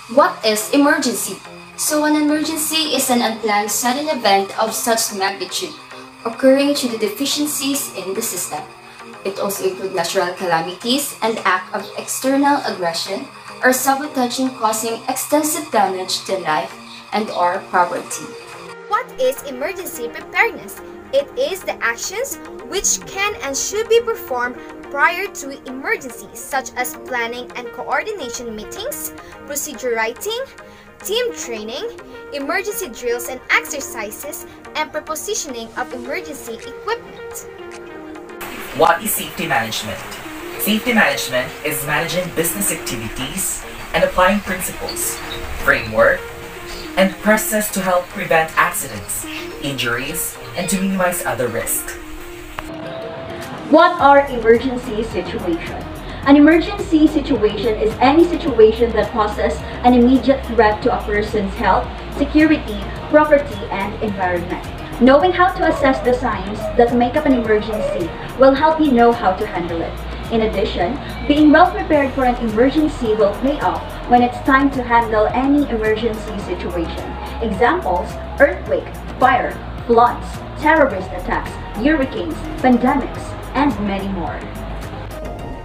What is emergency? So an emergency is an unplanned sudden event of such magnitude occurring due to deficiencies in the system. It also includes natural calamities and act of external aggression or sabotaging causing extensive damage to life and or property. What is emergency preparedness? It is the actions which can and should be performed prior to emergencies, such as planning and coordination meetings, procedure writing, team training, emergency drills and exercises, and prepositioning of emergency equipment. What is safety management? Safety management is managing business activities and applying principles, framework, and process to help prevent accidents, injuries, and to minimize other risks. What are emergency situations? An emergency situation is any situation that poses an immediate threat to a person's health, security, property, and environment. Knowing how to assess the signs that make up an emergency will help you know how to handle it. In addition, being well prepared for an emergency will pay off when it's time to handle any emergency situation. Examples: earthquake, fire, floods, terrorist attacks, hurricanes, pandemics, and many more.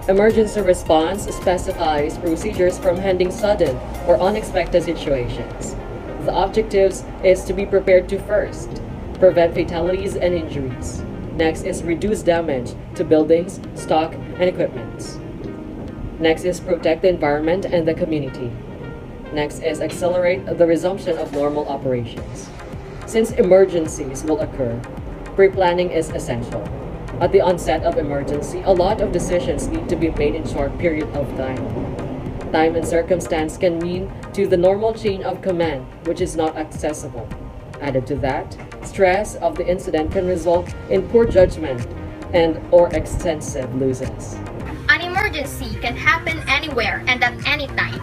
Emergency response specifies procedures for handling sudden or unexpected situations. The objectives is to be prepared to first, prevent fatalities and injuries. Next is reduce damage to buildings, stock, and equipment. Next is protect the environment and the community. Next is accelerate the resumption of normal operations. Since emergencies will occur, pre-planning is essential. At the onset of emergency, a lot of decisions need to be made in short period of time. Time and circumstance can mean to the normal chain of command, which is not accessible. Added to that, stress of the incident can result in poor judgment and or extensive losses. An emergency can happen anywhere and at any time.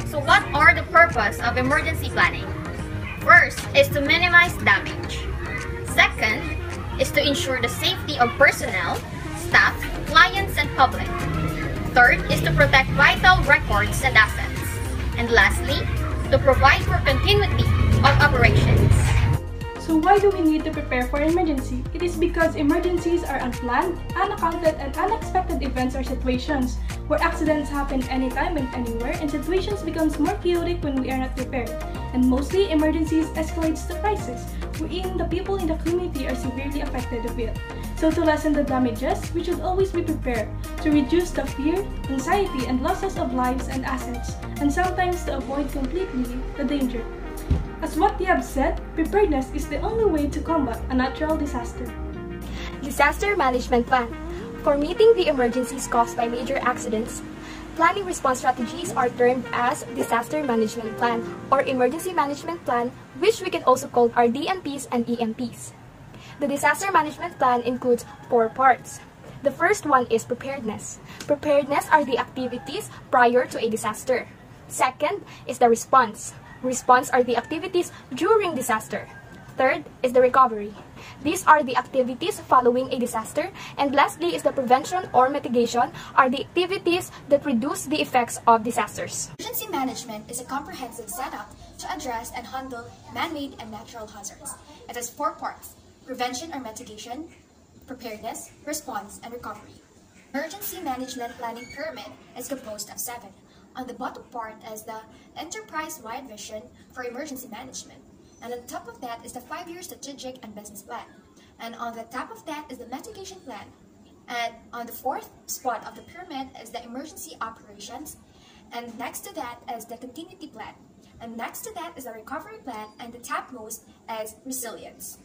So what are the purpose of emergency planning? First is to minimize damage. Second is to ensure the safety of personnel, staff, clients, and public. Third is to protect vital records and assets. And lastly, to provide for continuity of operations. So why do we need to prepare for emergency? It is because emergencies are unplanned, unaccounted, and unexpected events or situations where accidents happen anytime and anywhere, and situations becomes more chaotic when we are not prepared. And mostly, emergencies escalates to crisis, wherein the people in the community are severely affected of it. So to lessen the damages, we should always be prepared to reduce the fear, anxiety, and losses of lives and assets, and sometimes to avoid completely the danger. As what they have said, preparedness is the only way to combat a natural disaster. Disaster Management Plan. For meeting the emergencies caused by major accidents, planning response strategies are termed as Disaster Management Plan or Emergency Management Plan, which we can also call our DMPs and EMPs. The Disaster Management Plan includes 4 parts. The first one is preparedness. Preparedness are the activities prior to a disaster. Second is the response. Response are the activities during disaster. Third is the recovery. These are the activities following a disaster. And lastly is the prevention or mitigation are the activities that reduce the effects of disasters. Emergency management is a comprehensive setup to address and handle man-made and natural hazards. It has 4 parts: prevention or mitigation, preparedness, response, and recovery. Emergency management planning pyramid is composed of 7. On the bottom part is the enterprise-wide vision for emergency management. And on top of that is the 5-year strategic and business plan. And on the top of that is the mitigation plan. And on the 4th spot of the pyramid is the emergency operations. And next to that is the continuity plan. And next to that is the recovery plan. And the topmost is resilience.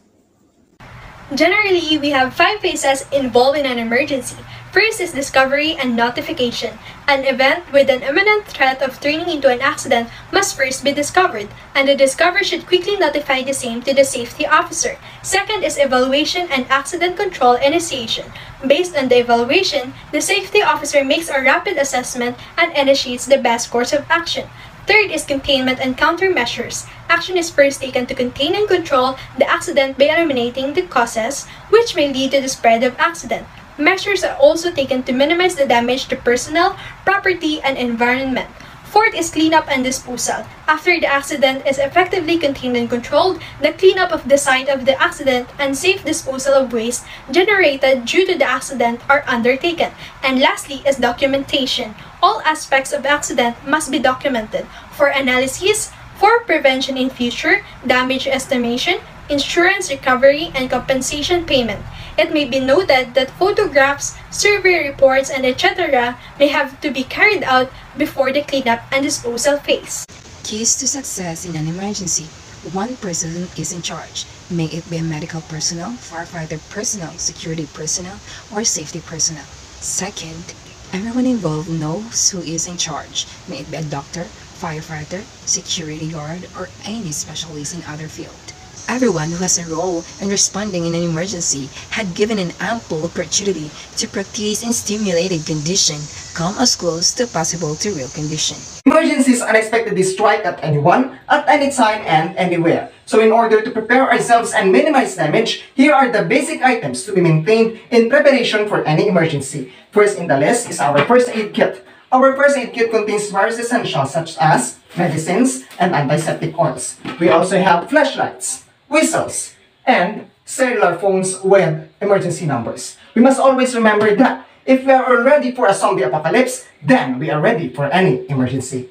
Generally, we have 5 phases involved in an emergency. First is discovery and notification. An event with an imminent threat of turning into an accident must first be discovered, and the discoverer should quickly notify the same to the safety officer. Second is evaluation and accident control initiation. Based on the evaluation, the safety officer makes a rapid assessment and initiates the best course of action. Third is containment and countermeasures. Action is first taken to contain and control the accident by eliminating the causes which may lead to the spread of accident. Measures are also taken to minimize the damage to personnel, property, and environment. Fourth is cleanup and disposal. After the accident is effectively contained and controlled, the cleanup of the site of the accident and safe disposal of waste generated due to the accident are undertaken. And lastly is documentation. All aspects of accident must be documented for analysis, for prevention in future, damage estimation, insurance recovery, and compensation payment. It may be noted that photographs, survey reports, and etc. may have to be carried out before the cleanup and disposal phase. Keys to success in an emergency. One person is in charge. May it be a medical personnel, firefighter personnel, security personnel, or safety personnel. Second, everyone involved knows who is in charge. May it be a doctor, firefighter, security guard, or any specialist in other field. Everyone who has a role in responding in an emergency had given an ample opportunity to practice in stimulated condition, come as close to possible to real condition. Emergencies unexpectedly strike at anyone, at any time, and anywhere. So in order to prepare ourselves and minimize damage, here are the basic items to be maintained in preparation for any emergency. First in the list is our first aid kit. Our first aid kit contains various essentials such as medicines and antiseptic oils. We also have flashlights, whistles, and cellular phones with emergency numbers. We must always remember that if we are ready for a zombie apocalypse, then we are ready for any emergency.